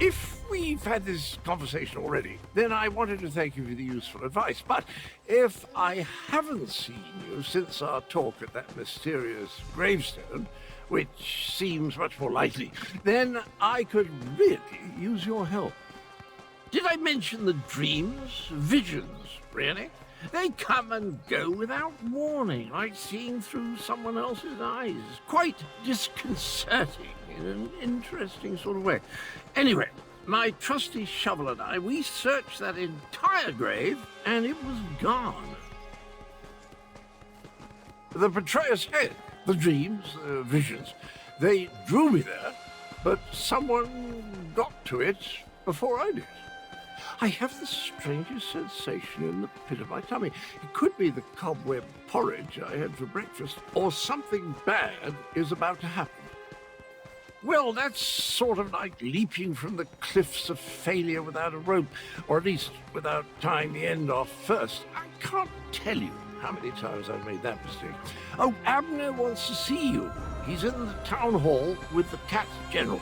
If we've had this conversation already, then I wanted to thank you for the useful advice. But if I haven't seen you since our talk at that mysterious gravestone, which seems much more likely, then I could really use your help. Did I mention the dreams? Visions, really? They come and go without warning, like seeing through someone else's eyes. Quite disconcerting in an interesting sort of way. Anyway, my trusty shovel and I, we searched that entire grave, and it was gone. The betrayer's head, the dreams, the visions, they drew me there, but someone got to it before I did. I have the strangest sensation in the pit of my tummy. It could be the cobweb porridge I had for breakfast, or something bad is about to happen. Well, that's sort of like leaping from the cliffs of failure without a rope, or at least without tying the end off first. I can't tell you how many times I've made that mistake. Oh, Abner wants to see you. He's in the town hall with the cat general.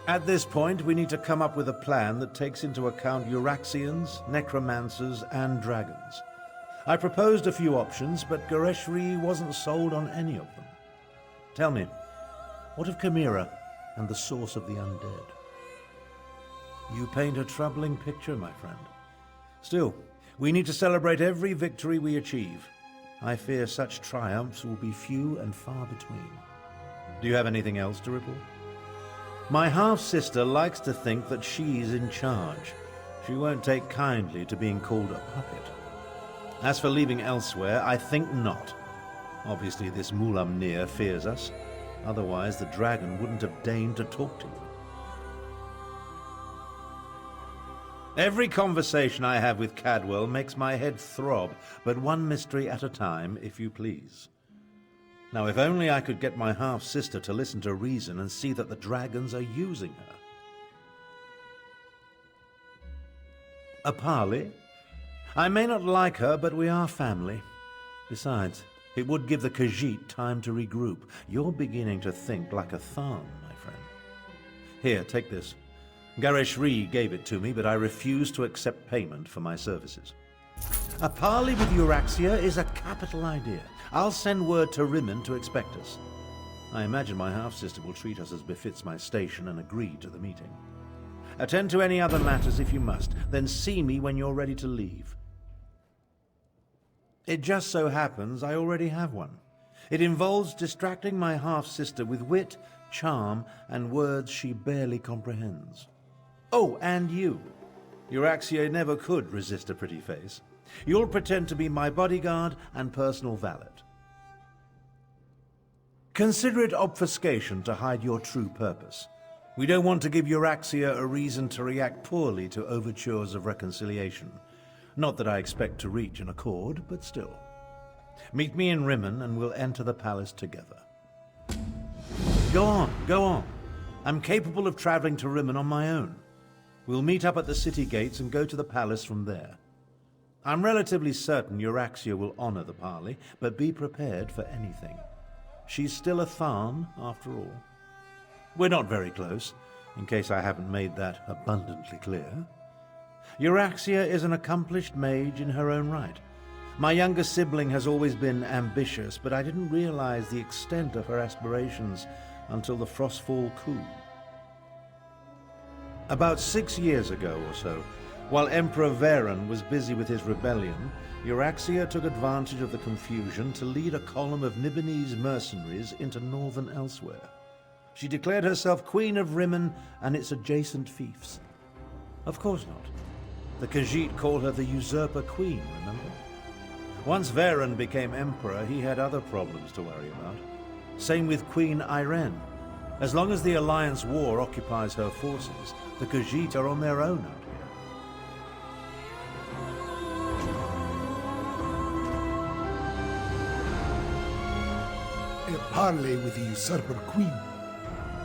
At this point, we need to come up with a plan that takes into account Euraxians, necromancers, and dragons. I proposed a few options, but Gareshri wasn't sold on any of them. Tell me, what of Chimera and the source of the undead? You paint a troubling picture, my friend. Still, we need to celebrate every victory we achieve. I fear such triumphs will be few and far between. Do you have anything else to report? My half-sister likes to think that she's in charge. She won't take kindly to being called a puppet. As for leaving elsewhere, I think not. Obviously, this Mulamnir fears us. Otherwise, the dragon wouldn't have deigned to talk to you. Every conversation I have with Cadwell makes my head throb, but one mystery at a time, if you please. Now, if only I could get my half-sister to listen to reason and see that the dragons are using her. Apali? I may not like her, but we are family. Besides, it would give the Khajiit time to regroup. You're beginning to think like a Tharn, my friend. Here, take this. Gareshri gave it to me, but I refuse to accept payment for my services. A parley with Euraxia is a capital idea. I'll send word to Rimmon to expect us. I imagine my half-sister will treat us as befits my station and agree to the meeting. Attend to any other matters if you must, then see me when you're ready to leave. It just so happens I already have one. It involves distracting my half-sister with wit, charm, and words she barely comprehends. Oh, and you. Euraxia never could resist a pretty face. You'll pretend to be my bodyguard and personal valet. Consider it obfuscation to hide your true purpose. We don't want to give Euraxia a reason to react poorly to overtures of reconciliation. Not that I expect to reach an accord, but still. Meet me in Rimmon and we'll enter the palace together. Go on, go on. I'm capable of traveling to Rimmon on my own. We'll meet up at the city gates and go to the palace from there. I'm relatively certain Euraxia will honor the parley, but be prepared for anything. She's still a Tharn, after all. We're not very close, in case I haven't made that abundantly clear. Euraxia is an accomplished mage in her own right. My younger sibling has always been ambitious, but I didn't realize the extent of her aspirations until the Frostfall coup. About 6 years ago or so, while Emperor Varen was busy with his rebellion, Euraxia took advantage of the confusion to lead a column of Nibonese mercenaries into northern Elsewhere. She declared herself Queen of Rimmon and its adjacent fiefs. Of course not. The Khajiit call her the Usurper Queen, remember? Once Varen became emperor, he had other problems to worry about. Same with Queen Irene. As long as the Alliance war occupies her forces, the Khajiit are on their own out here. A parley with the usurper queen.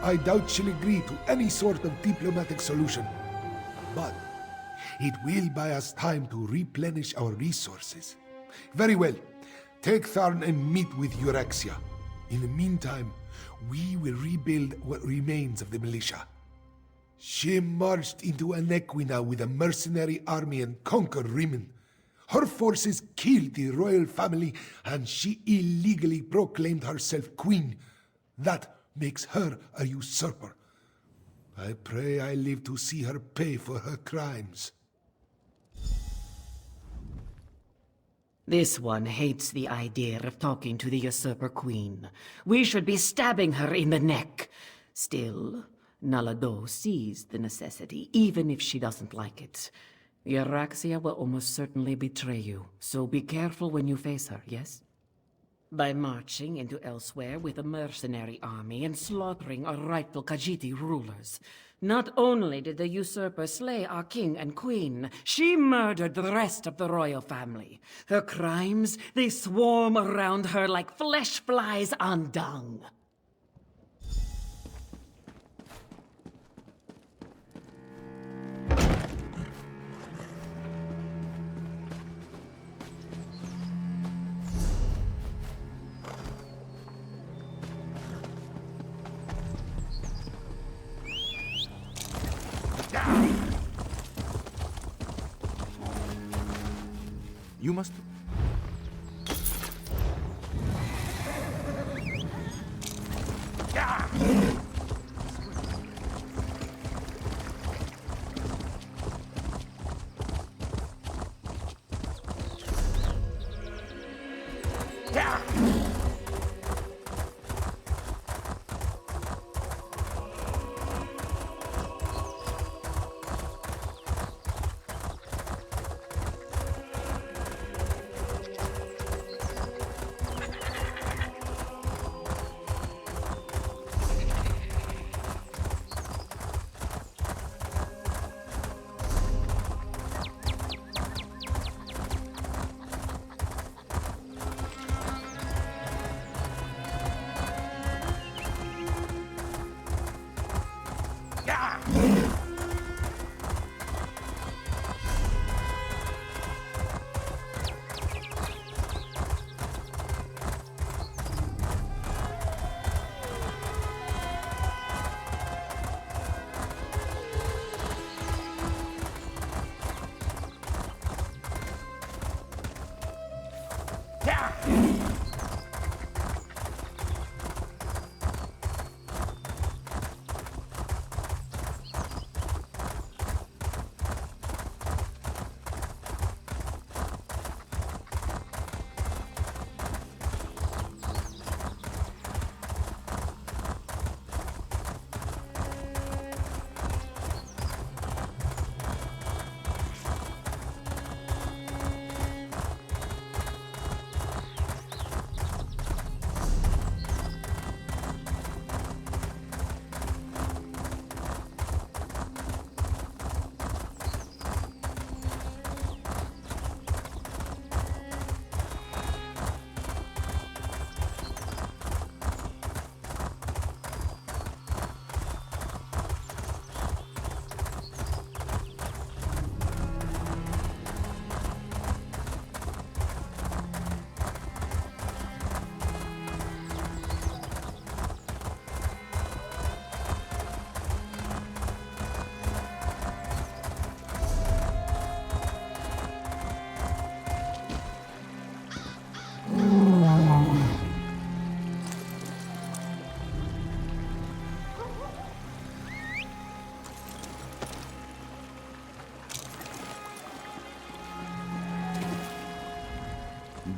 I doubt she'll agree to any sort of diplomatic solution. But it will buy us time to replenish our resources. Very well. Take Tharn and meet with Euraxia. In the meantime, we will rebuild what remains of the militia. She marched into Anequina with a mercenary army and conquered Rimen. Her forces killed the royal family, and she illegally proclaimed herself queen. That makes her a usurper. I pray I live to see her pay for her crimes. This one hates the idea of talking to the usurper queen. We should be stabbing her in the neck. Still, Nalado sees the necessity, even if she doesn't like it. Euraxia will almost certainly betray you, so be careful when you face her, yes? By marching into elsewhere with a mercenary army and slaughtering our rightful Khajiiti rulers. Not only did the usurper slay our king and queen, she murdered the rest of the royal family. Her crimes, they swarm around her like flesh flies on dung. You must...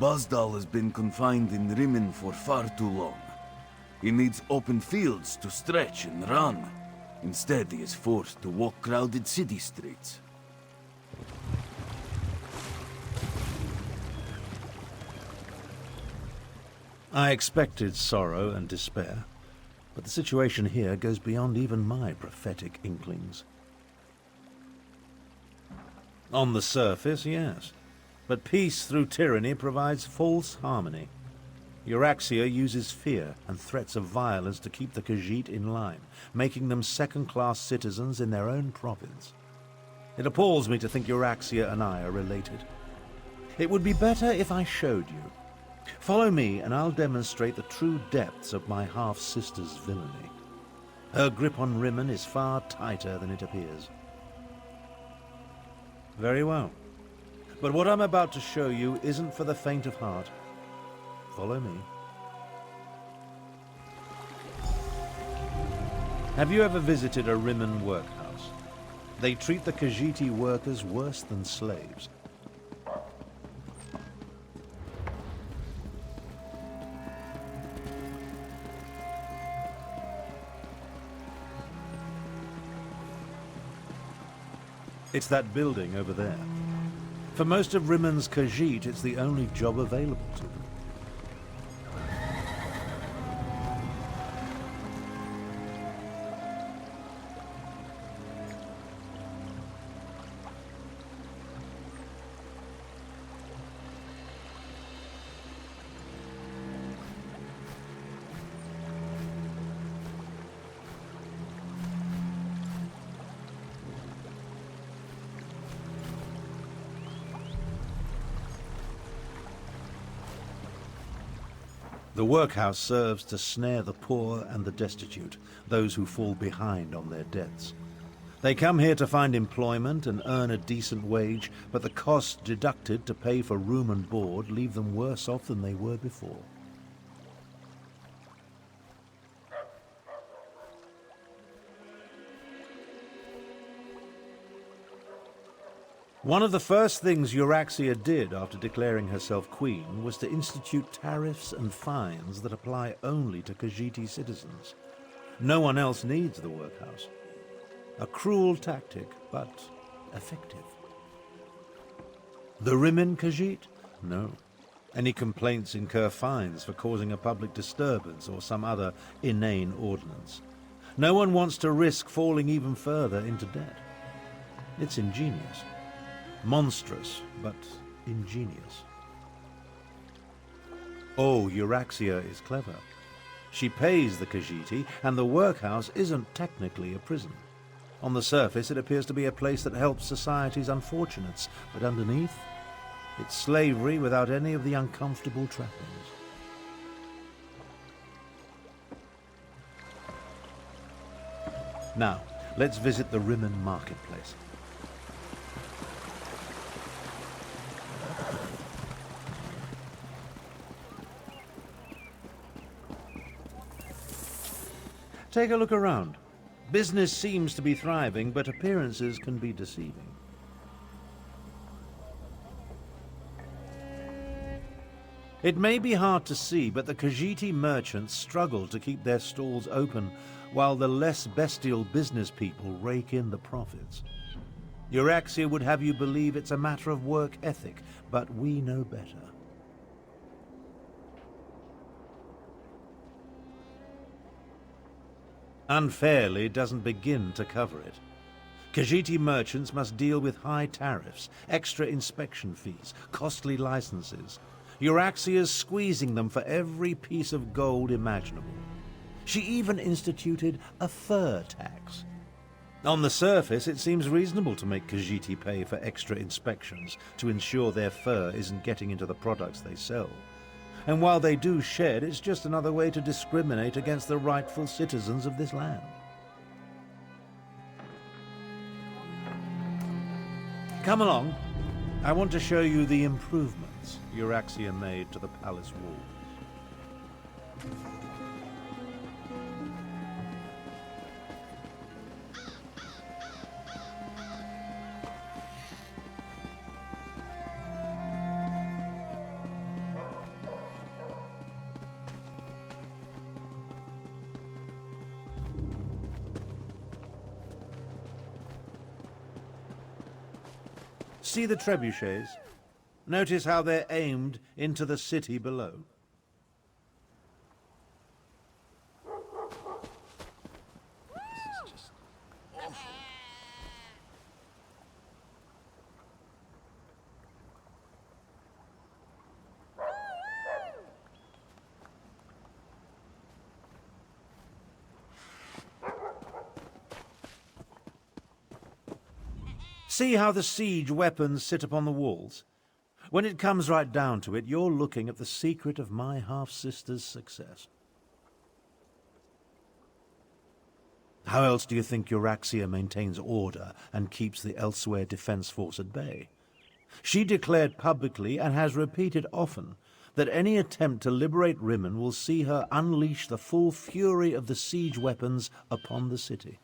Bazdal has been confined in Rimen for far too long. He needs open fields to stretch and run. Instead, he is forced to walk crowded city streets. I expected sorrow and despair, but the situation here goes beyond even my prophetic inklings. On the surface, yes, but peace through tyranny provides false harmony. Euraxia uses fear and threats of violence to keep the Khajiit in line, making them second-class citizens in their own province. It appalls me to think Euraxia and I are related. It would be better if I showed you. Follow me and I'll demonstrate the true depths of my half-sister's villainy. Her grip on Rimmon is far tighter than it appears. Very well. But what I'm about to show you isn't for the faint of heart. Follow me. Have you ever visited a Rimmon workhouse? They treat the Khajiiti workers worse than slaves. It's that building over there. For most of Rimmon's Khajiit, it's the only job available to them. The workhouse serves to snare the poor and the destitute, those who fall behind on their debts. They come here to find employment and earn a decent wage, but the costs deducted to pay for room and board leave them worse off than they were before. One of the first things Euraxia did after declaring herself queen was to institute tariffs and fines that apply only to Khajiiti citizens. No one else needs the workhouse. A cruel tactic, but effective. The Rimmon Khajiit? No. Any complaints incur fines for causing a public disturbance or some other inane ordinance. No one wants to risk falling even further into debt. It's ingenious. Monstrous, but ingenious. Oh, Euraxia is clever. She pays the Khajiiti, and the workhouse isn't technically a prison. On the surface, it appears to be a place that helps society's unfortunates, but underneath, it's slavery without any of the uncomfortable trappings. Now, let's visit the Rimmon marketplace. Take a look around. Business seems to be thriving, but appearances can be deceiving. It may be hard to see, but the Khajiiti merchants struggle to keep their stalls open, while the less bestial business people rake in the profits. Euraxia would have you believe it's a matter of work ethic, but we know better. Unfairly doesn't begin to cover it. Khajiiti merchants must deal with high tariffs, extra inspection fees, costly licenses. Euraxia's squeezing them for every piece of gold imaginable. She even instituted a fur tax. On the surface, it seems reasonable to make Khajiiti pay for extra inspections to ensure their fur isn't getting into the products they sell. And while they do shed, it's just another way to discriminate against the rightful citizens of this land. Come along. I want to show you the improvements Euraxia made to the palace walls. See the trebuchets? Notice how they're aimed into the city below. See how the siege weapons sit upon the walls? When it comes right down to it, you're looking at the secret of my half-sister's success. How else do you think Euraxia maintains order and keeps the Elsewhere Defense Force at bay? She declared publicly, and has repeated often, that any attempt to liberate Rimmon will see her unleash the full fury of the siege weapons upon the city.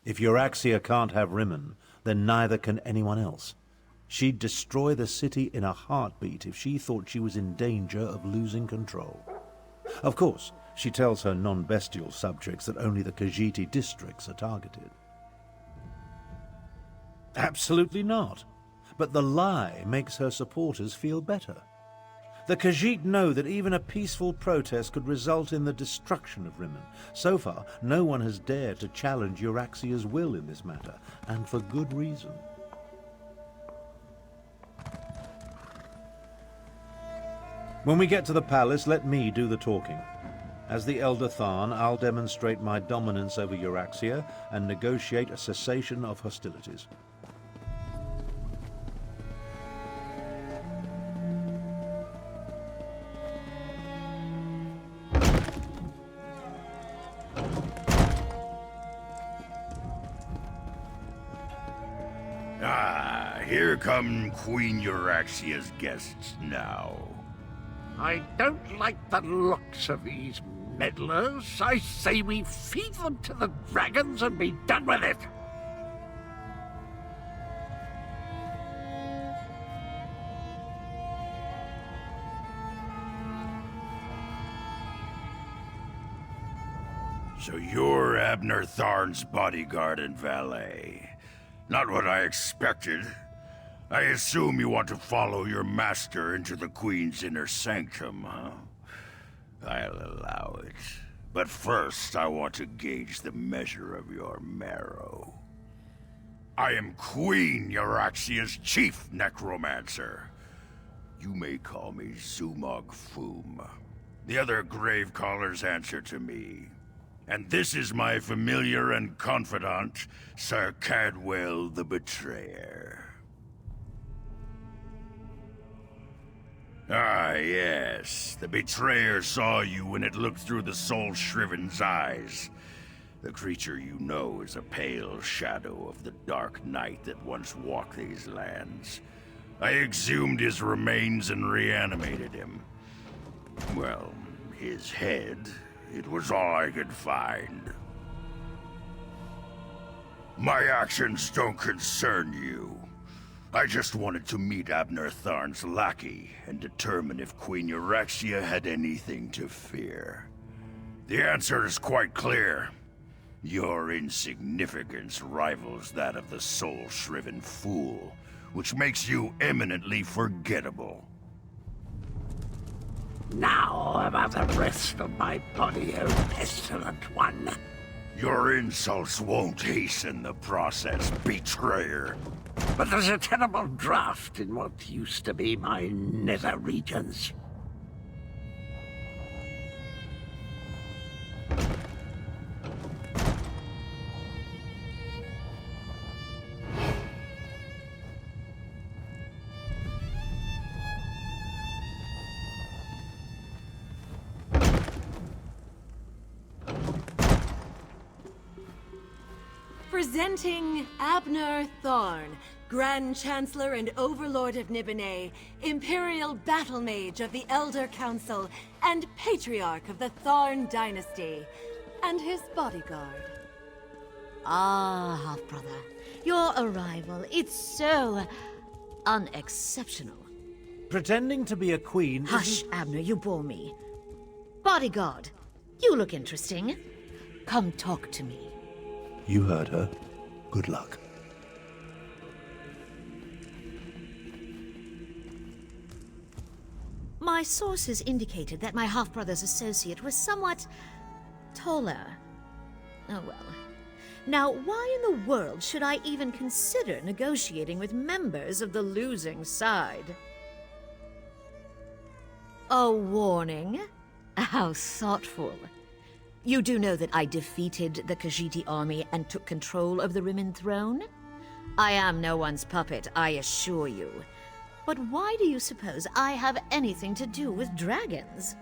If Euraxia can't have Rimmon, then neither can anyone else. She'd destroy the city in a heartbeat if she thought she was in danger of losing control. Of course, she tells her non-bestial subjects that only the Khajiit districts are targeted. Absolutely not. But the lie makes her supporters feel better. The Khajiit know that even a peaceful protest could result in the destruction of Rimmon. So far, no one has dared to challenge Euraxia's will in this matter, and for good reason. When we get to the palace, let me do the talking. As the Elder Tharn, I'll demonstrate my dominance over Euraxia and negotiate a cessation of hostilities. Here come Queen Euraxia's guests now. I don't like the looks of these meddlers. I say we feed them to the dragons and be done with it. So you're Abner Tharn's bodyguard and valet. Not what I expected. I assume you want to follow your master into the Queen's inner sanctum, huh? I'll allow it. But first, I want to gauge the measure of your marrow. I am Queen Euraxia's chief necromancer. You may call me Zumog Foom. The other grave callers answer to me. And this is my familiar and confidant, Sir Cadwell the Betrayer. Ah, yes. The Betrayer saw you when it looked through the soul-shriven's eyes. The creature you know is a pale shadow of the dark knight that once walked these lands. I exhumed his remains and reanimated him. Well, his head, it was all I could find. My actions don't concern you. I just wanted to meet Abner Tharn's lackey and determine if Queen Euraxia had anything to fear. The answer is quite clear. Your insignificance rivals that of the soul-shriven fool, which makes you eminently forgettable. Now about the rest of my body, O pestilent one. Your insults won't hasten the process, betrayer. But there's a terrible draft in what used to be my nether regions. Presenting Abner Tharn, Grand Chancellor and Overlord of Nibene, Imperial Battle Mage of the Elder Council, and Patriarch of the Tharn Dynasty, and his bodyguard. Ah, half-brother. Your arrival, it's so unexceptional. Pretending to be a queen... Hush, Abner, you bore me. Bodyguard, you look interesting. Come talk to me. You heard her. Good luck. My sources indicated that my half-brother's associate was somewhat taller. Oh well. Now, why in the world should I even consider negotiating with members of the losing side? A warning? How thoughtful. You do know that I defeated the Khajiiti army and took control of the Rimmon throne? I am no one's puppet, I assure you. But why do you suppose I have anything to do with dragons?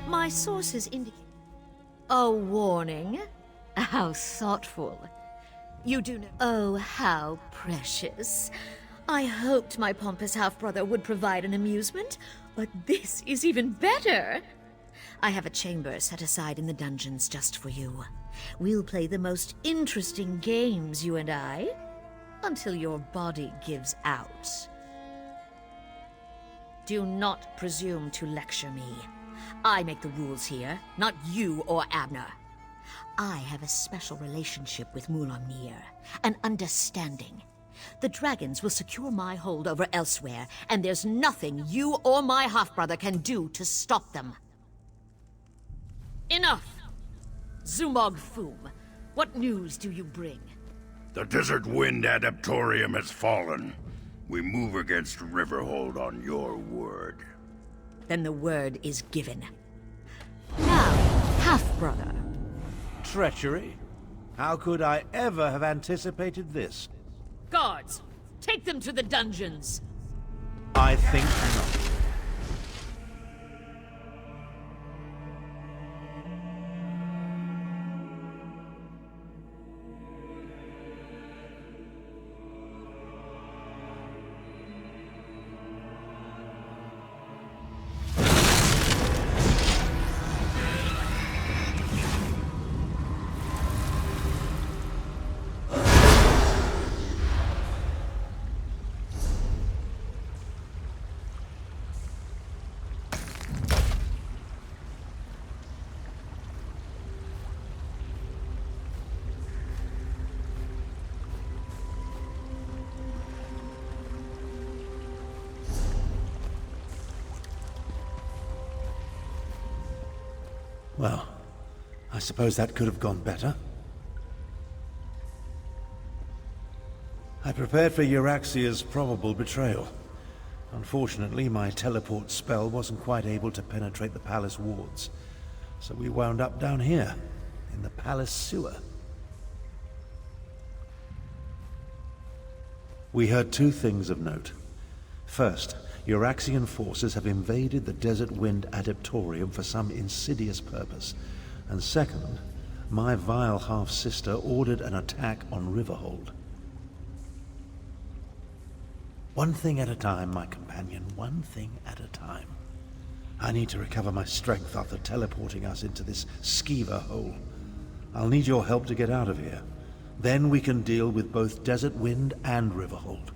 My sources indicate... A warning? How thoughtful. You do know... Oh, how precious. I hoped my pompous half-brother would provide an amusement, but this is even better. I have a chamber set aside in the dungeons just for you. We'll play the most interesting games, you and I, until your body gives out. Do not presume to lecture me. I make the rules here, not you or Abner. I have a special relationship with Mulamnir, an understanding. The dragons will secure my hold over elsewhere, and there's nothing you or my half-brother can do to stop them. Enough! Zumog Foom, what news do you bring? The Desert Wind Adaptorium has fallen. We move against Riverhold on your word. Then the word is given. Now, half-brother. Treachery? How could I ever have anticipated this? Guards, take them to the dungeons. I think not. Well, I suppose that could have gone better. I prepared for Euraxia's probable betrayal. Unfortunately, my teleport spell wasn't quite able to penetrate the palace wards, so we wound up down here, in the palace sewer. We heard two things of note. First, Euraxian forces have invaded the Desert Wind Adaptorium for some insidious purpose. And second, my vile half-sister ordered an attack on Riverhold. One thing at a time, my companion, one thing at a time. I need to recover my strength after teleporting us into this skeever hole. I'll need your help to get out of here. Then we can deal with both Desert Wind and Riverhold.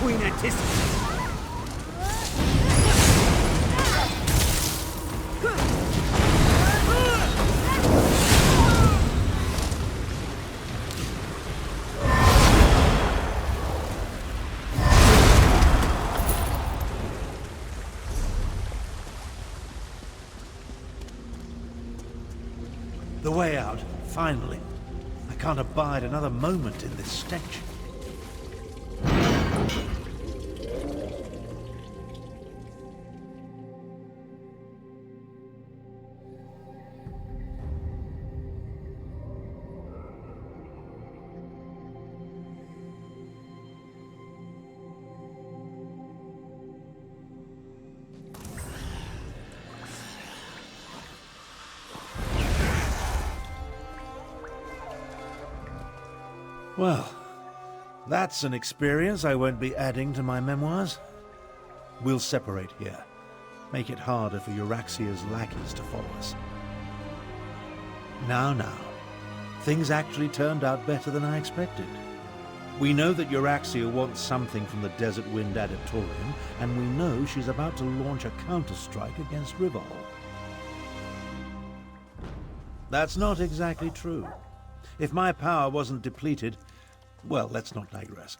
Queen anticipates. The way out, finally. I can't abide another moment in this stench. Well, that's an experience I won't be adding to my memoirs. We'll separate here. Make it harder for Euraxia's lackeys to follow us. Now. Things actually turned out better than I expected. We know that Euraxia wants something from the Desert Wind Adeptorium, and we know she's about to launch a counterstrike against Rivol. That's not exactly true. If my power wasn't depleted, well, let's not digress.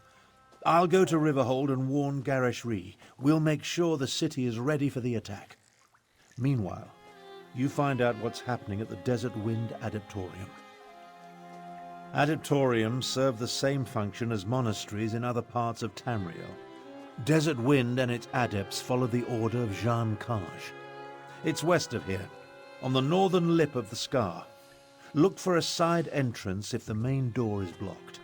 I'll go to Riverhold and warn Garishri. We'll make sure the city is ready for the attack. Meanwhile, you find out what's happening at the Desert Wind Adeptorium. Adeptoriums serve the same function as monasteries in other parts of Tamriel. Desert Wind and its adepts follow the order of Jean Kaj. It's west of here, on the northern lip of the scar. Look for a side entrance if the main door is blocked.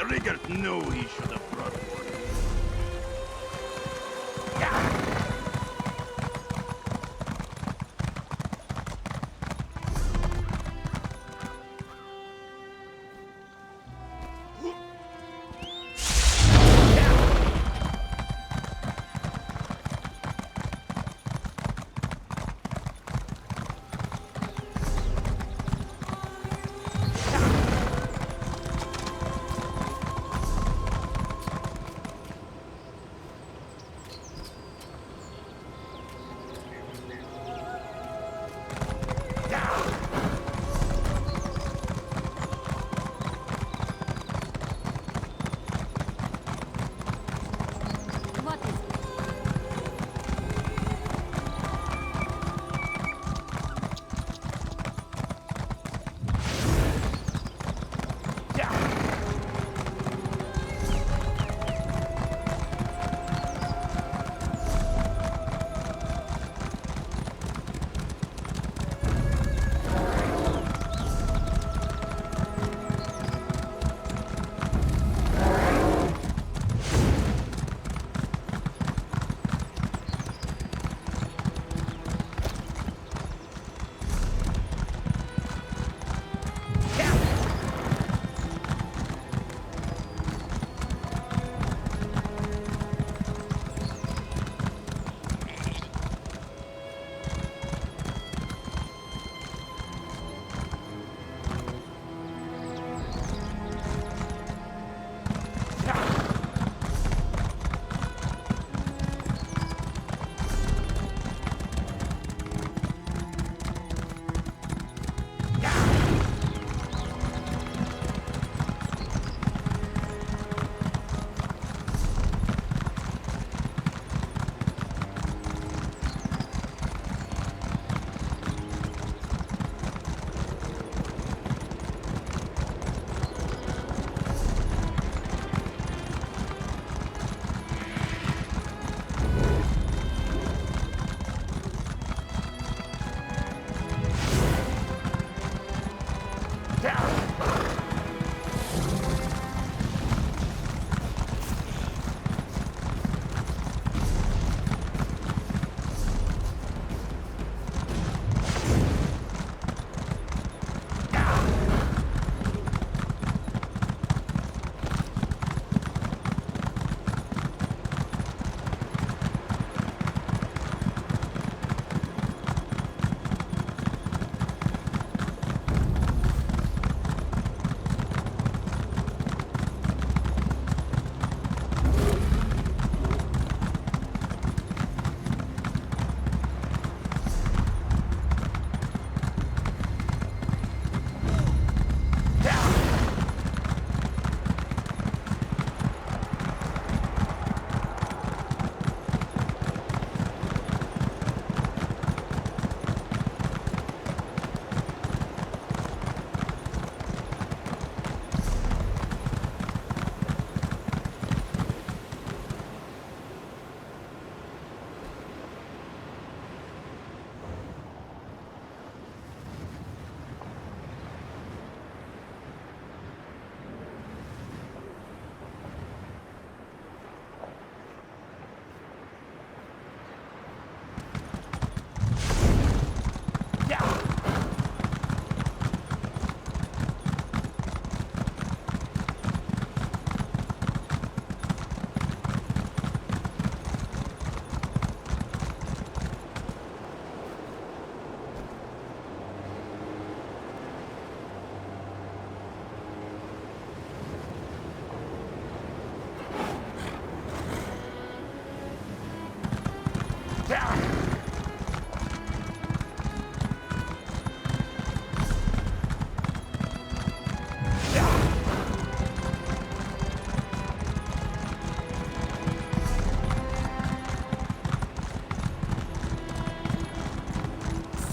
Rigert knew he should have brought one.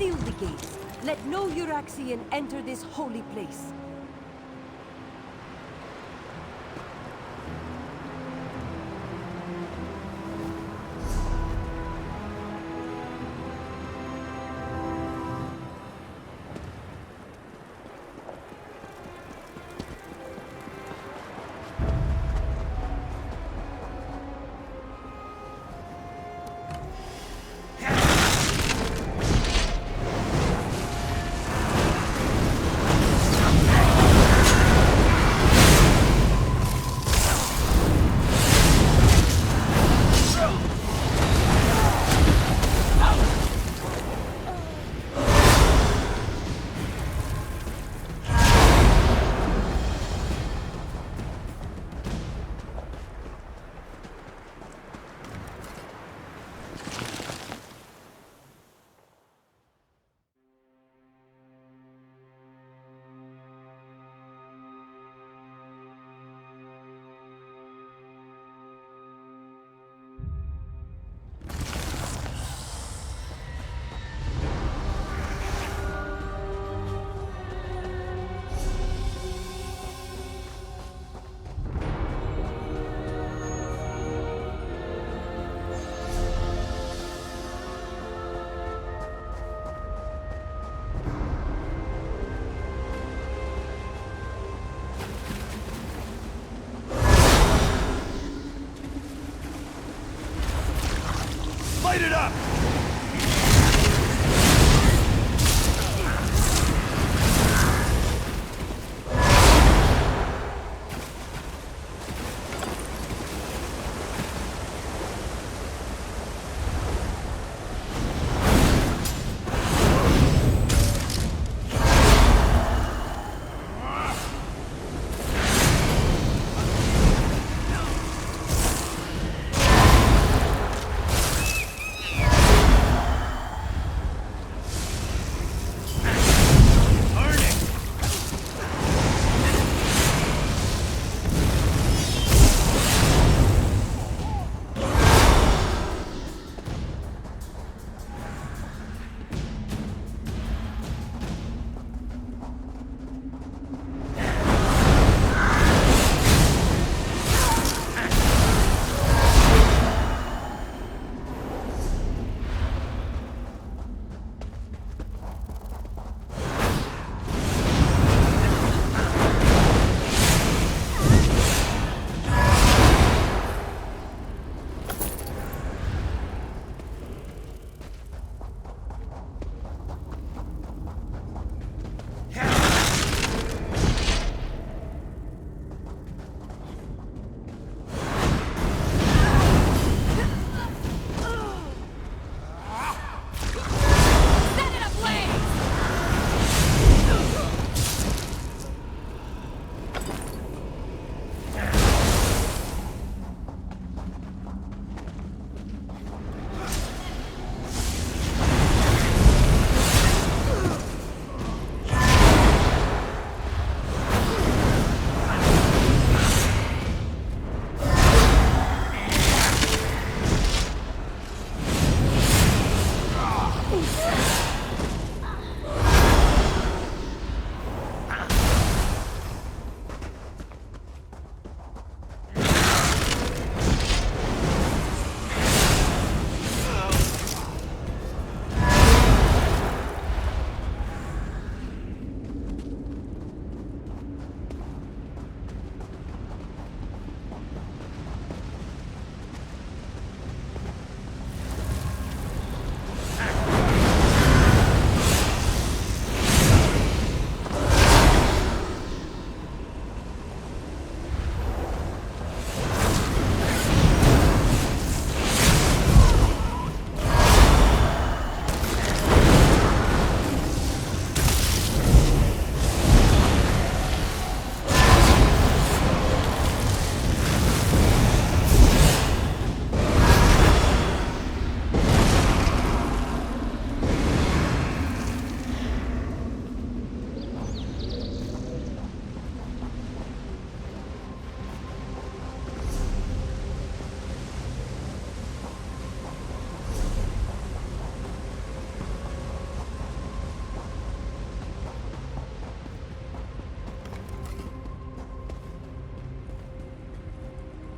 Seal the gates. Let no Euraxian enter this holy place.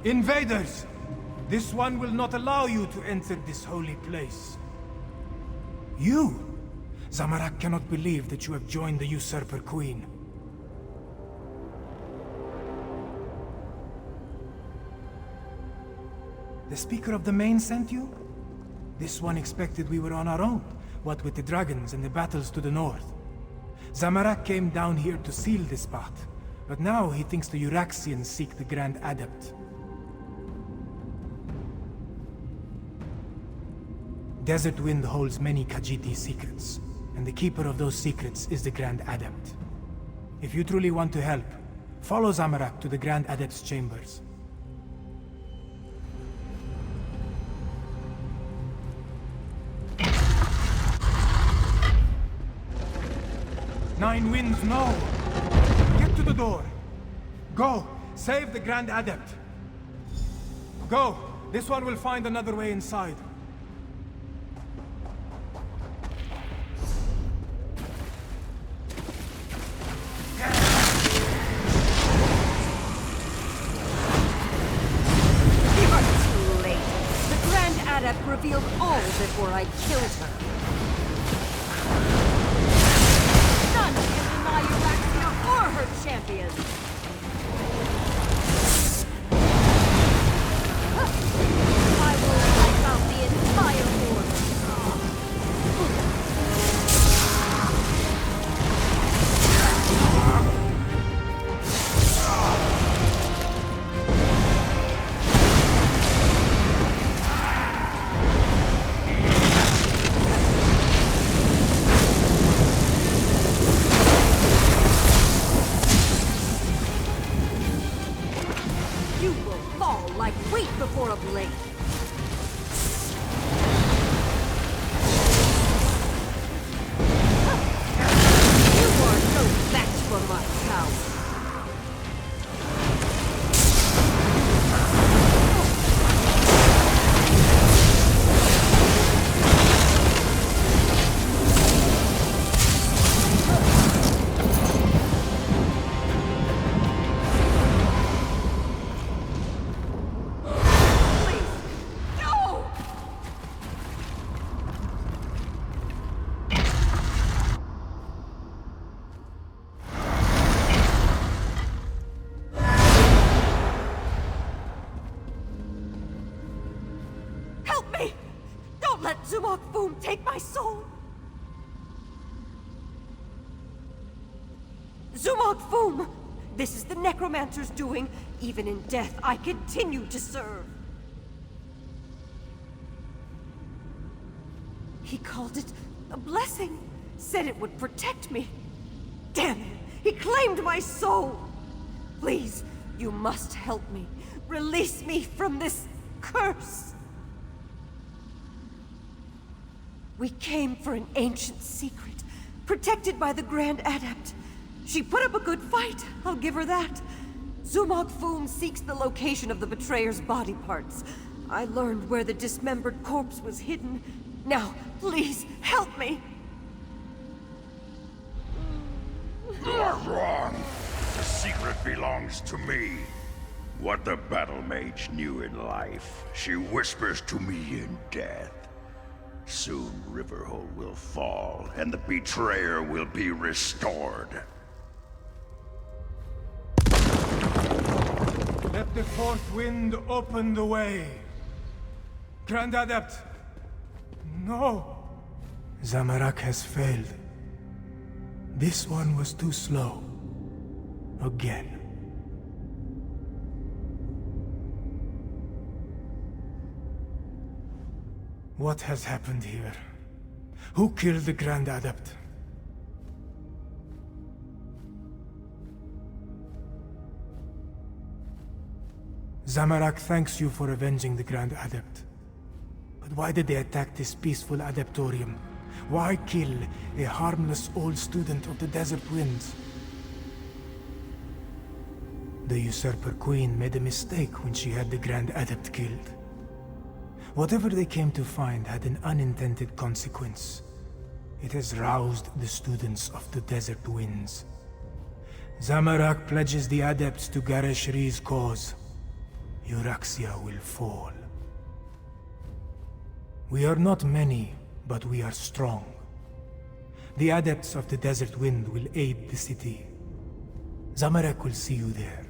Invaders! This one will not allow you to enter this holy place. You? Zamarak cannot believe that you have joined the Usurper Queen. The Speaker of the Main sent you? This one expected we were on our own, what with the dragons and the battles to the north. Zamarak came down here to seal this path, but now he thinks the Uraxians seek the Grand Adept. Desert Wind holds many Khajiit secrets, and the keeper of those secrets is the Grand Adept. If you truly want to help, follow Zamarak to the Grand Adept's chambers. Nine Winds, no! Get to the door! Go! Save the Grand Adept! Go! This one will find another way inside. Revealed all before I killed her. None can deny Uraxia or her champion. I will wipe out the entire horde. Before a blade. You are no match for my power. Take my soul! Zumog Foom! This is the Necromancer's doing. Even in death, I continue to serve. He called it a blessing. Said it would protect me. Damn it! He claimed my soul! Please, you must help me. Release me from this curse! We came for an ancient secret, protected by the Grand Adept. She put up a good fight, I'll give her that. Zumog Foom seeks the location of the betrayer's body parts. I learned where the dismembered corpse was hidden. Now, please, help me! You are wrong. The secret belongs to me. What the Battle Mage knew in life, she whispers to me in death. Soon Riverhole will fall, and the betrayer will be restored. Let the fourth wind open the way. Grand Adept! No! Zamarak has failed. This one was too slow. Again. What has happened here? Who killed the Grand Adept? Zamarak thanks you for avenging the Grand Adept. But why did they attack this peaceful Adeptorium? Why kill a harmless old student of the Desert Winds? The Usurper Queen made a mistake when she had the Grand Adept killed. Whatever they came to find had an unintended consequence. It has roused the students of the Desert Winds. Zamarak pledges the Adepts to Gareshri's cause. Euraxia will fall. We are not many, but we are strong. The Adepts of the Desert Wind will aid the city. Zamalek will see you there,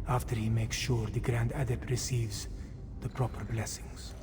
after he makes sure the Grand Adept receives the proper blessings.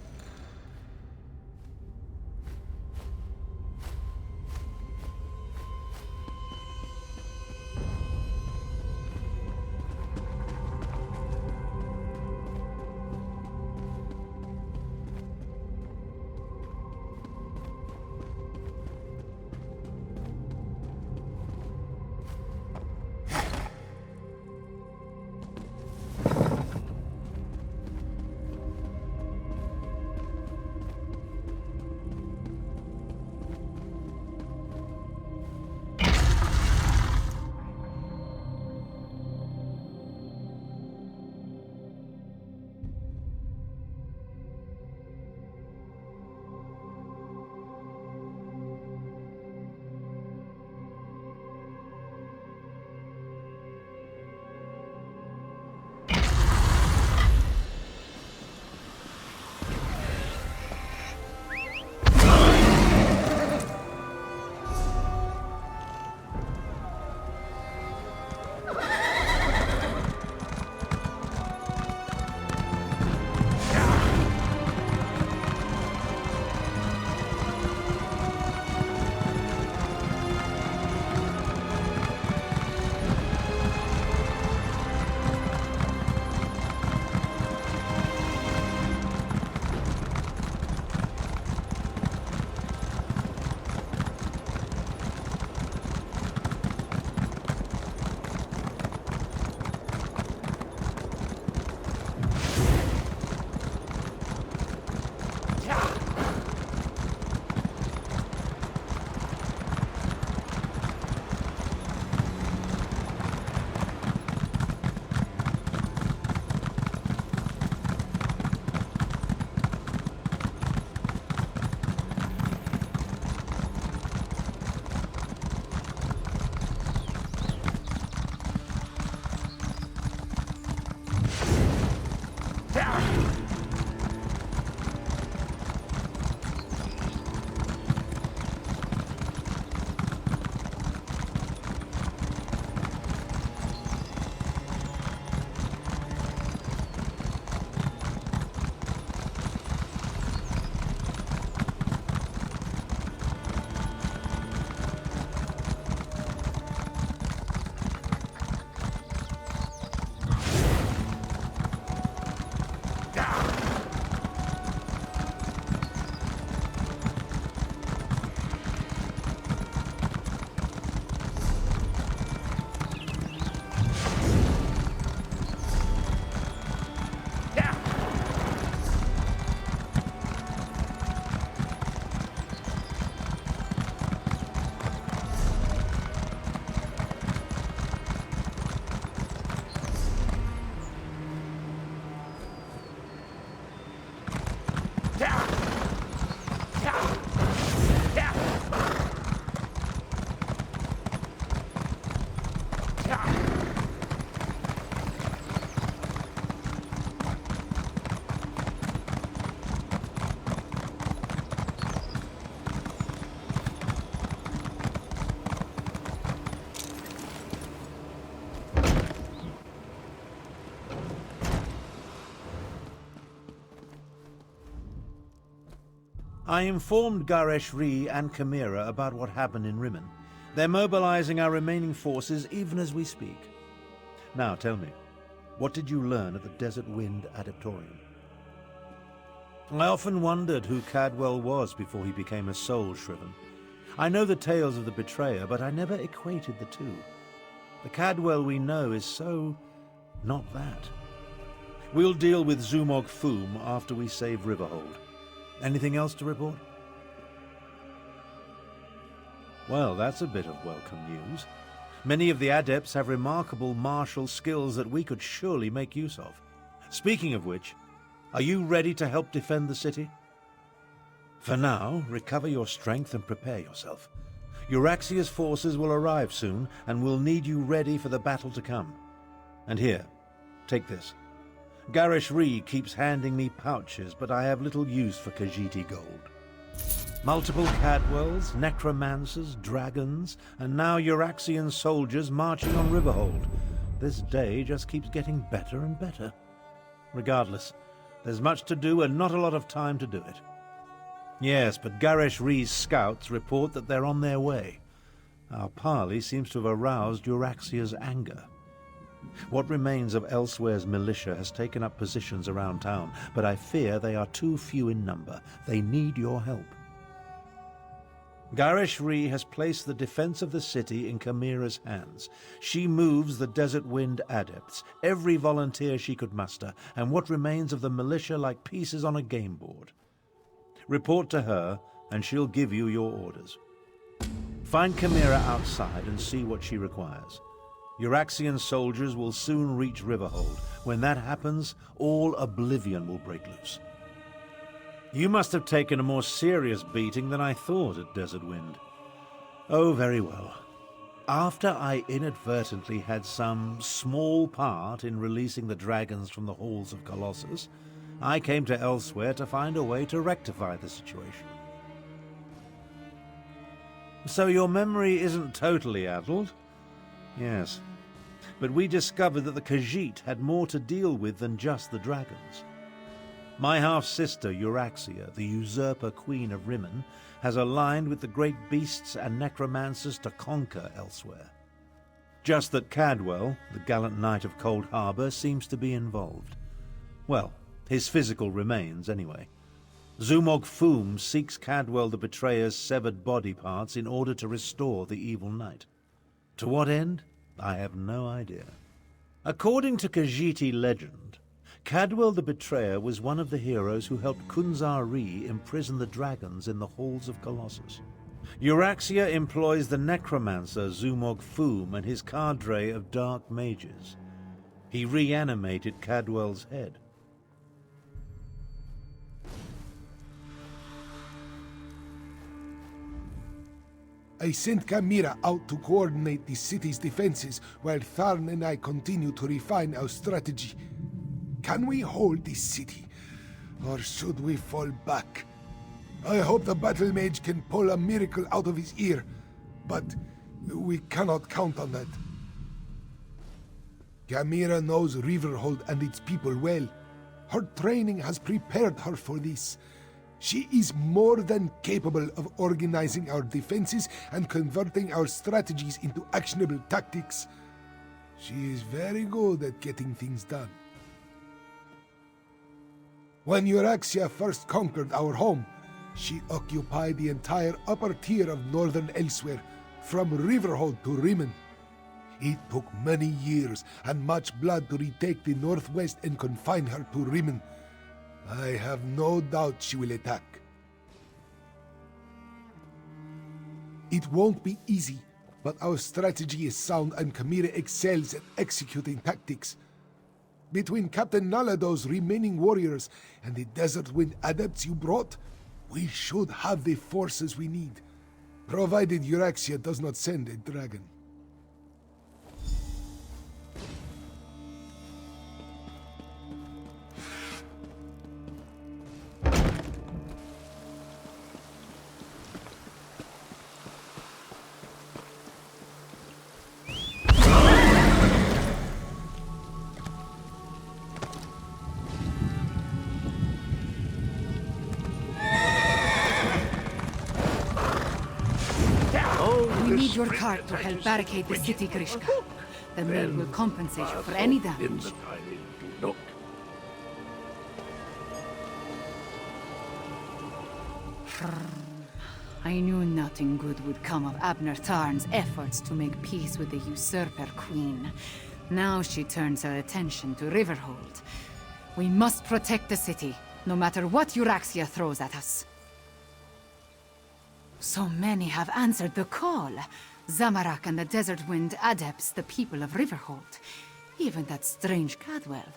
I informed Garesh Ree and Chimera about what happened in Rimmon. They're mobilizing our remaining forces even as we speak. Now tell me, what did you learn at the Desert Wind Adeptorium? I often wondered who Cadwell was before he became a soul shriven. I know the tales of the betrayer, but I never equated the two. The Cadwell we know is so not that. We'll deal with Zumog Foom after we save Riverhold. Anything else to report? Well, that's a bit of welcome news. Many of the adepts have remarkable martial skills that we could surely make use of. Speaking of which, are you ready to help defend the city? For now, recover your strength and prepare yourself. Euraxia's forces will arrive soon, and we'll need you ready for the battle to come. And here, take this. Garish Ree keeps handing me pouches, but I have little use for Khajiiti gold. Multiple Cadwells, necromancers, dragons, and now Euraxian soldiers marching on Riverhold. This day just keeps getting better and better. Regardless, there's much to do and not a lot of time to do it. Yes, but Garish Ree's scouts report that they're on their way. Our parley seems to have aroused Euraxia's anger. What remains of Elsewhere's militia has taken up positions around town, but I fear they are too few in number. They need your help. Garish Ree has placed the defense of the city in Chimera's hands. She moves the Desert Wind adepts, every volunteer she could muster, and what remains of the militia like pieces on a game board. Report to her, and she'll give you your orders. Find Chimera outside and see what she requires. Euraxian soldiers will soon reach Riverhold. When that happens, all oblivion will break loose. You must have taken a more serious beating than I thought at Desert Wind. Oh, very well. After I inadvertently had some small part in releasing the dragons from the halls of Colossus, I came to Elsewhere to find a way to rectify the situation. So your memory isn't totally addled? Yes. But we discovered that the Khajiit had more to deal with than just the dragons. My half-sister, Euraxia, the usurper queen of Rimmon, has aligned with the great beasts and necromancers to conquer Elsewhere. Just that Cadwell, the gallant knight of Cold Harbor, seems to be involved. Well, his physical remains, anyway. Zumog Foom seeks Cadwell the Betrayer's severed body parts in order to restore the evil knight. To what end? I have no idea. According to Khajiiti legend, Cadwell the Betrayer was one of the heroes who helped Kunzar Ree imprison the dragons in the halls of Colossus. Euraxia employs the necromancer Zumog Foom and his cadre of dark mages. He reanimated Cadwell's head. I sent Chimera out to coordinate the city's defenses while Tharn and I continue to refine our strategy. Can we hold this city, or should we fall back? I hope the battle mage can pull a miracle out of his ear, but we cannot count on that. Chimera knows Riverhold and its people well. Her training has prepared her for this. She is more than capable of organizing our defenses and converting our strategies into actionable tactics. She is very good at getting things done. When Euraxia first conquered our home, she occupied the entire upper tier of northern Elsewhere, from Riverhold to Rimmon. It took many years and much blood to retake the northwest and confine her to Rimmon. I have no doubt she will attack. It won't be easy, but our strategy is sound and Chimera excels at executing tactics. Between Captain Nalado's remaining warriors and the Desert Wind adepts you brought, we should have the forces we need, provided Euraxia does not send a dragon. We need your cart to help barricade the city, Grishka. The maid will compensate you for any damage. I knew nothing good would come of Abner Tarn's efforts to make peace with the usurper queen. Now she turns her attention to Riverhold. We must protect the city, no matter what Euraxia throws at us. So many have answered the call. Zamorak and the Desert Wind adepts, the people of Riverhold. Even that strange Cadwell.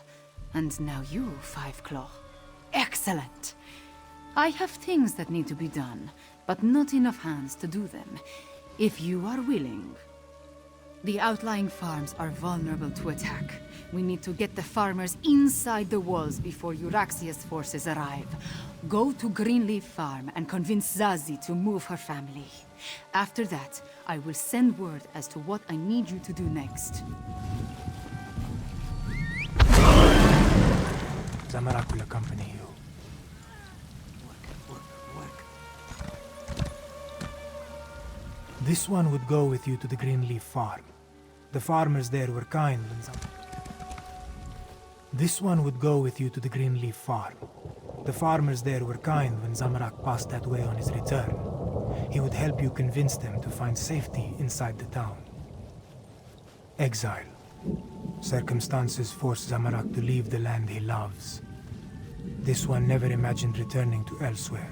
And now you, Five Claw. Excellent! I have things that need to be done, but not enough hands to do them. If you are willing... The outlying farms are vulnerable to attack. We need to get the farmers inside the walls before Euraxia's forces arrive. Go to Greenleaf Farm and convince Zazie to move her family. After that, I will send word as to what I need you to do next. Zamarak will accompany you. This one would go with you to the Greenleaf Farm. The farmers there were kind when This one would go with you to the Greenleaf Farm. The farmers there were kind when Zamarak passed that way on his return. He would help you convince them to find safety inside the town. Exile. Circumstances forced Zamarak to leave the land he loves. This one never imagined returning to elsewhere,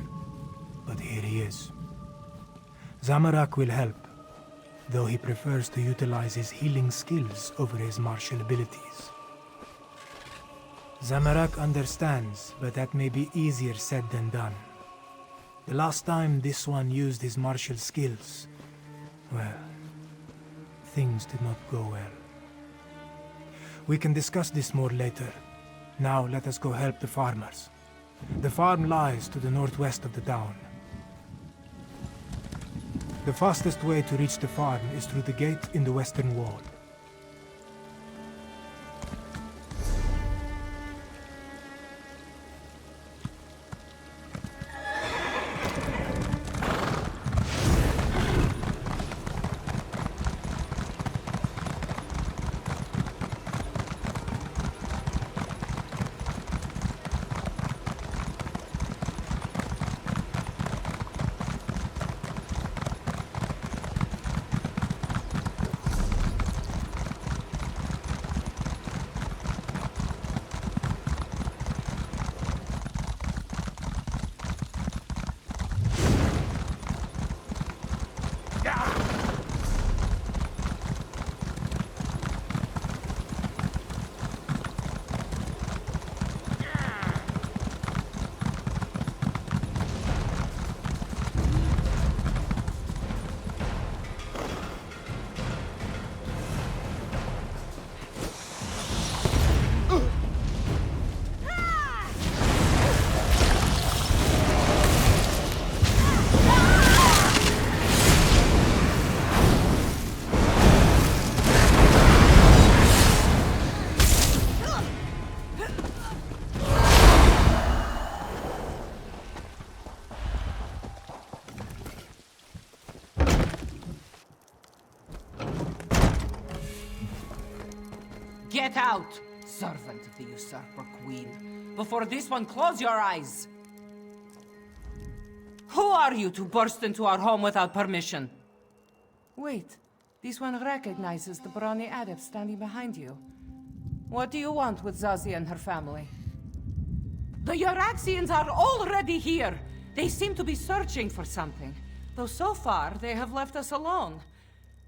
but here he is. Zamarak will help, though he prefers to utilize his healing skills over his martial abilities. Zamarak understands, but that may be easier said than done. The last time this one used his martial skills, well, things did not go well. We can discuss this more later. Now let us go help the farmers. The farm lies to the northwest of the town. The fastest way to reach the farm is through the gate in the western wall. Get out, servant of the usurper queen. Before this one, close your eyes. Who are you to burst into our home without permission? Wait, this one recognizes the brawny adept standing behind you. What do you want with Zazie and her family? The Euraxians are already here! They seem to be searching for something, though so far they have left us alone.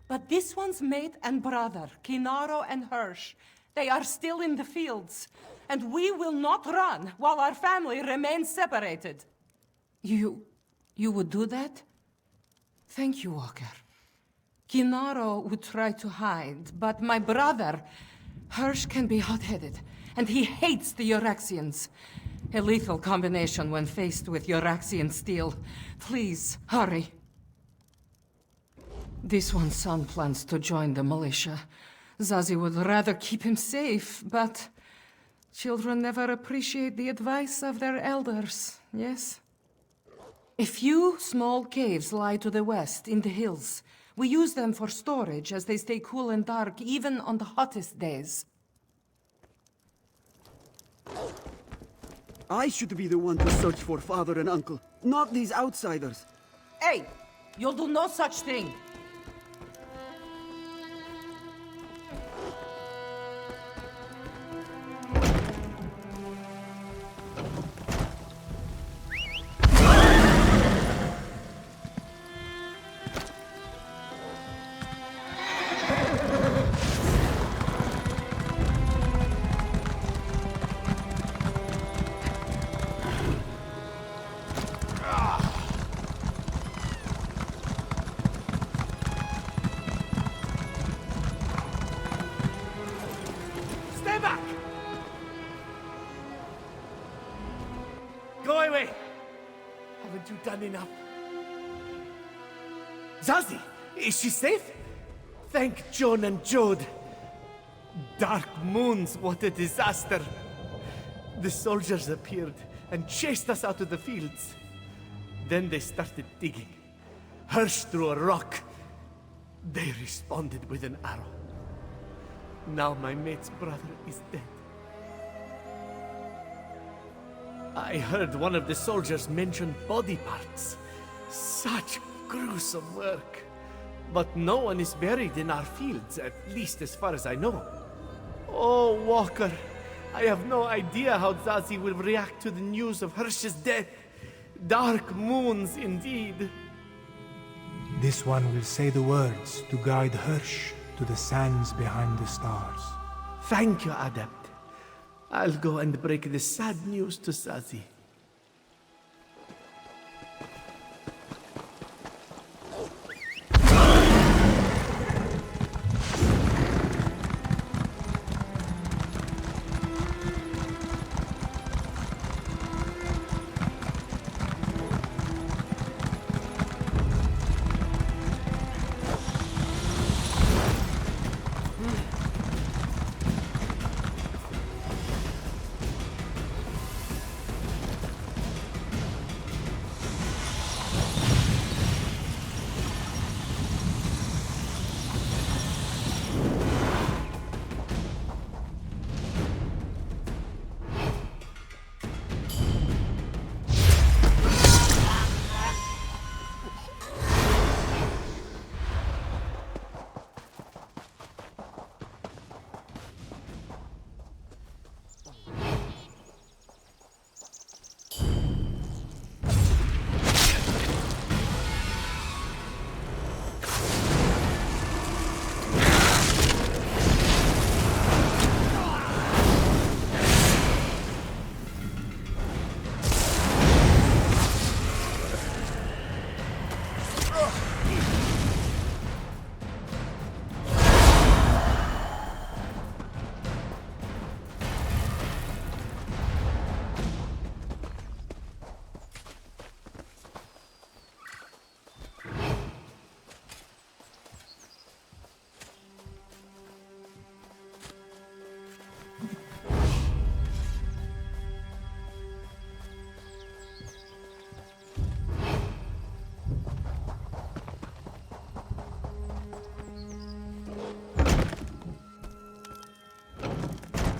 But this one's mate and brother, Kinaro and Hirsch, they are still in the fields, and we will not run while our family remains separated. You would do that? Thank you, Walker. Kinaro would try to hide, but my brother, Hirsch, can be hot-headed, and he hates the Euraxians. A lethal combination when faced with Euraxian steel. Please, hurry. This one's son plans to join the militia. Zazie would rather keep him safe, but children never appreciate the advice of their elders, yes? A few small caves lie to the west, in the hills. We use them for storage as they stay cool and dark, even on the hottest days. I should be the one to search for father and uncle, not these outsiders. Hey! You'll do no such thing! done enough. Zazie, is she safe? Thank Joan and Jode. Dark moons, what a disaster. The soldiers appeared and chased us out of the fields. Then they started digging. Hirsch threw a rock. They responded with an arrow. Now my mate's brother is dead. I heard one of the soldiers mention body parts. Such gruesome work. But no one is buried in our fields, at least as far as I know. Oh, Walker, I have no idea how Zazie will react to the news of Hirsch's death. Dark moons, indeed. This one will say the words to guide Hirsch to the sands behind the stars. Thank you, Adept. I'll go and break the sad news to Zazie.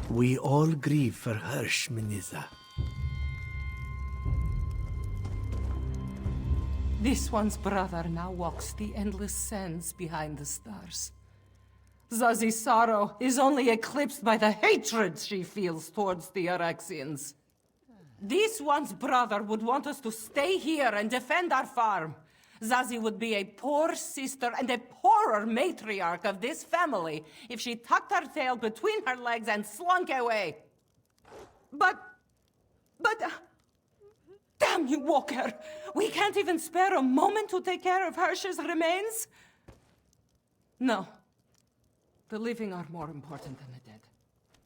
We all grieve for Hirsch, Miniza. This one's brother now walks the endless sands behind the stars. Zazie's sorrow is only eclipsed by the hatred she feels towards the Araxians. This one's brother would want us to stay here and defend our farm. Zazie would be a poor sister and a poorer matriarch of this family if she tucked her tail between her legs and slunk away. But... Damn you, Walker! We can't even spare a moment to take care of Hirsch's remains? No. The living are more important than the dead.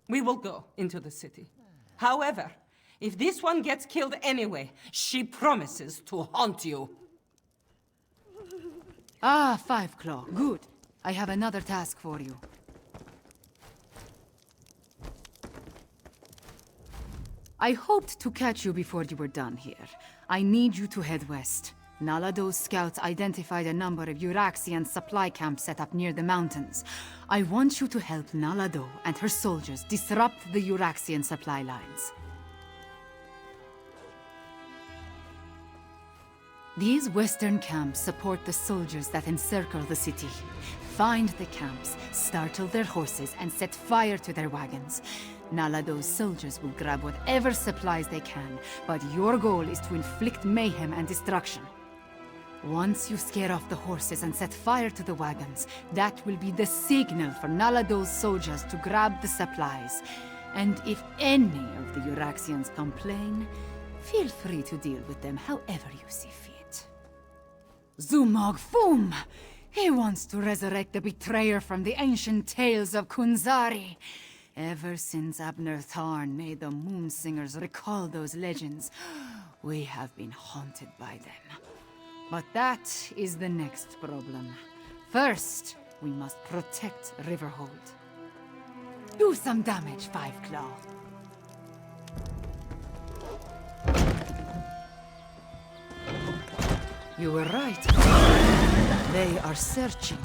We will go into the city. However, if this one gets killed anyway, she promises to haunt you. Ah, Five Claw. Good. I have another task for you. I hoped to catch you before you were done here. I need you to head west. Nalado's scouts identified a number of Euraxian supply camps set up near the mountains. I want you to help Nalado and her soldiers disrupt the Euraxian supply lines. These western camps support the soldiers that encircle the city. Find the camps, startle their horses, and set fire to their wagons. Nalado's soldiers will grab whatever supplies they can, but your goal is to inflict mayhem and destruction. Once you scare off the horses and set fire to the wagons, that will be the signal for Nalado's soldiers to grab the supplies. And if any of the Euraxians complain, feel free to deal with them however you see fit. Zumog Fum! He wants to resurrect the betrayer from the ancient tales of Kunzari. Ever since Abner Tharn made the Moonsingers recall those legends, We have been haunted by them. But that is the next problem. First, we must protect Riverhold. Do some damage, Five Claw. You were right. They are searching.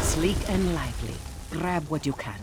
Sleek and lively. Grab what you can.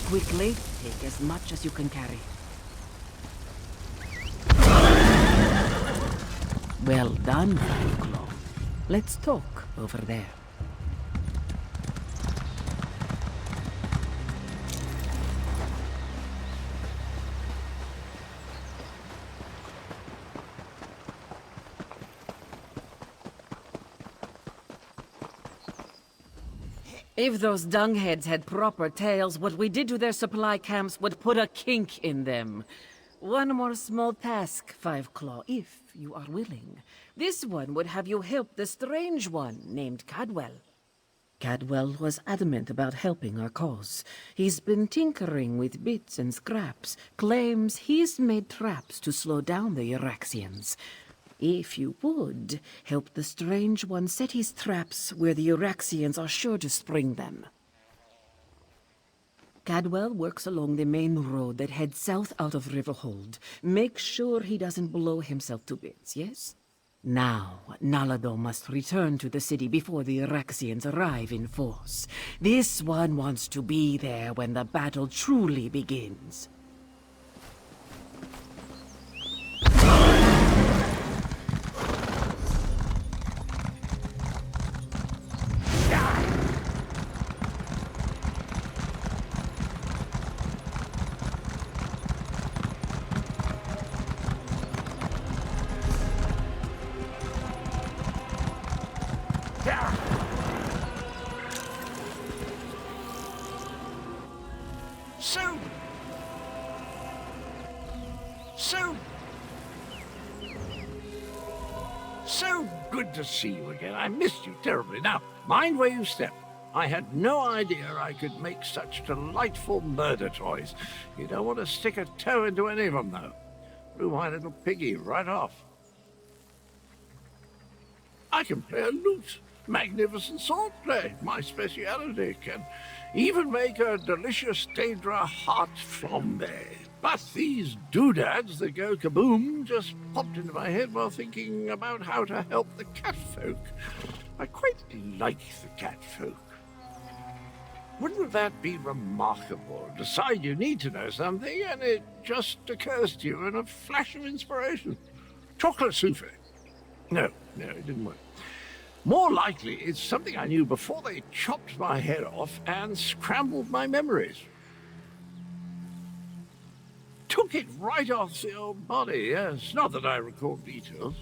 Quickly, take as much as you can carry. Well done, Claw. Let's talk over there. If those dungheads had proper tails, what we did to their supply camps would put a kink in them. One more small task, Five Claw, if you are willing. This one would have you help the strange one named Cadwell. Cadwell was adamant about helping our cause. He's been tinkering with bits and scraps, claims he's made traps to slow down the Iraxians. If you would, help the strange one set his traps where the Iraxians are sure to spring them. Cadwell works along the main road that heads south out of Riverhold. Make sure he doesn't blow himself to bits, yes? Now, Nalado must return to the city before the Iraxians arrive in force. This one wants to be there when the battle truly begins. So good to see you again. I missed you terribly. Now, mind where you step. I had no idea I could make such delightful murder toys. You don't want to stick a toe into any of them, though. Blew my little piggy right off. I can play a lute. Magnificent sword play, my speciality. Can even make a delicious Daedra heart flambe. But these doodads that go kaboom just popped into my head while thinking about how to help the catfolk. I quite like the catfolk. Wouldn't that be remarkable? Decide you need to know something and it just occurs to you in a flash of inspiration. Chocolate souffle. No, it didn't work. More likely, it's something I knew before they chopped my head off and scrambled my memories. Took it right off the old body, yes. Not that I recall details.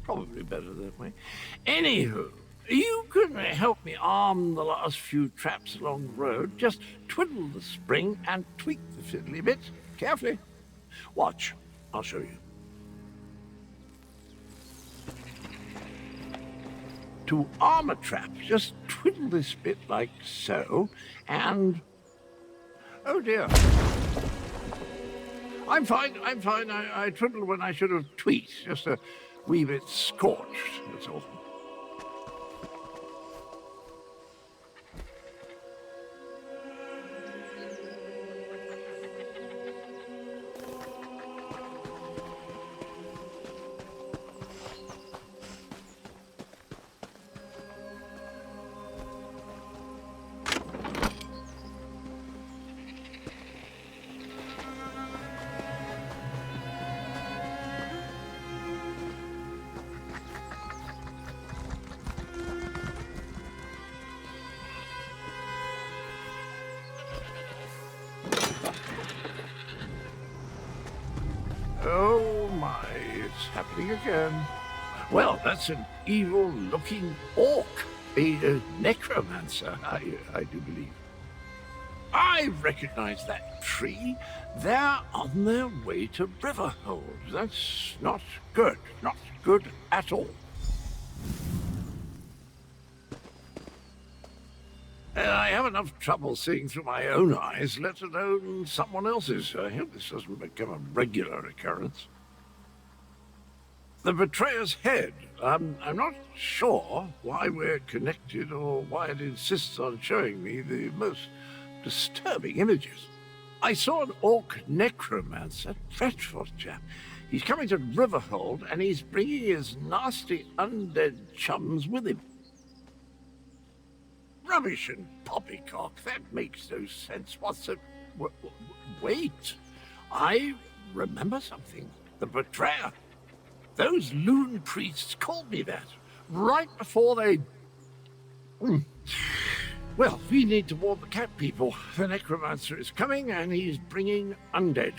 Probably better that way. Anywho, you can help me arm the last few traps along the road. Just twiddle the spring and tweak the fiddly bit. Carefully. Watch. I'll show you. To arm a trap, just twiddle this bit like so, and... Oh dear. I'm fine. I twiddled when I should have tweaked. Just a wee bit scorched, that's all. Oh my, it's happening again. Well, that's an evil-looking orc, a necromancer, I do believe. I recognize that tree. They're on their way to Riverhold. That's not good. Not good at all. I have enough trouble seeing through my own eyes, let alone someone else's. I hope this doesn't become a regular occurrence. The Betrayer's head. I'm not sure why we're connected or why it insists on showing me the most disturbing images. I saw an orc necromancer, dreadful chap. He's coming to Riverhold and he's bringing his nasty undead chums with him. Rubbish and poppycock, that makes no sense. What's the... Wait, I remember something. The Betrayer. Those loon priests called me that, right before they... Well, we need to warn the cat people. The necromancer is coming and he's bringing undead.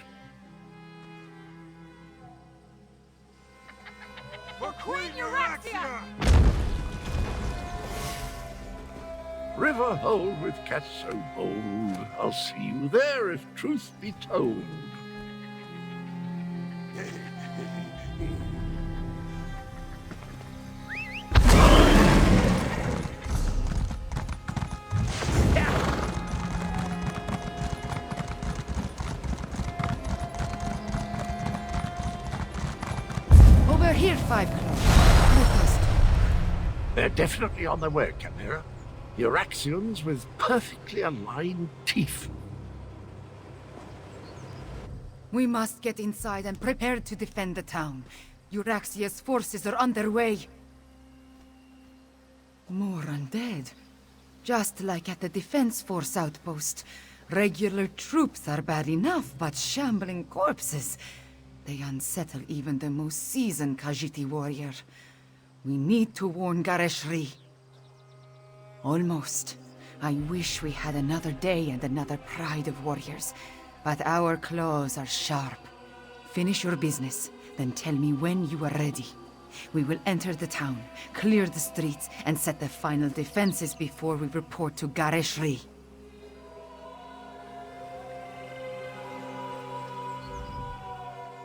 For Queen Euraxia! River hold with cats so bold. I'll see you there if truth be told. Over here, Five Claw. Let us talk. They're definitely on their way, Chimera. Euraxians with perfectly aligned teeth. We must get inside and prepare to defend the town. Euraxia's forces are on their way. More undead. Just like at the Defense Force outpost. Regular troops are bad enough, but shambling corpses. They unsettle even the most seasoned Khajiiti warrior. We need to warn Gareshri. Almost. I wish we had another day and another pride of warriors. But our claws are sharp. Finish your business, then tell me when you are ready. We will enter the town, clear the streets, and set the final defenses before we report to Gareshri.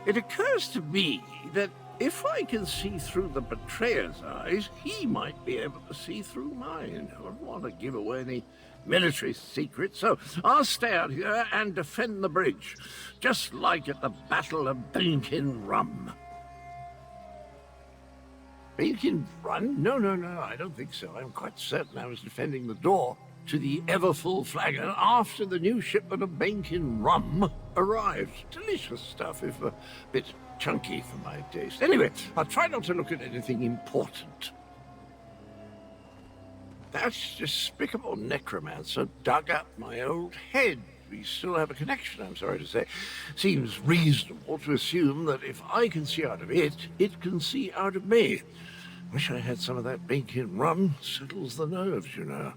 It occurs to me that if I can see through the betrayer's eyes, he might be able to see through mine. I don't want to give away any military secrets, so I'll stay out here and defend the bridge, just like at the Battle of Bankin Rum. Bankin Run? No, I don't think so. I'm quite certain I was defending the door to the ever-full flagon after the new shipment of Bankin Rum arrived. Delicious stuff, if a bit chunky for my taste. Anyway, I'll try not to look at anything important. That despicable necromancer dug up my old head. We still have a connection, I'm sorry to say. Seems reasonable to assume that if I can see out of it, it can see out of me. Wish I had some of that Bankin Rum. Settles the nerves, you know.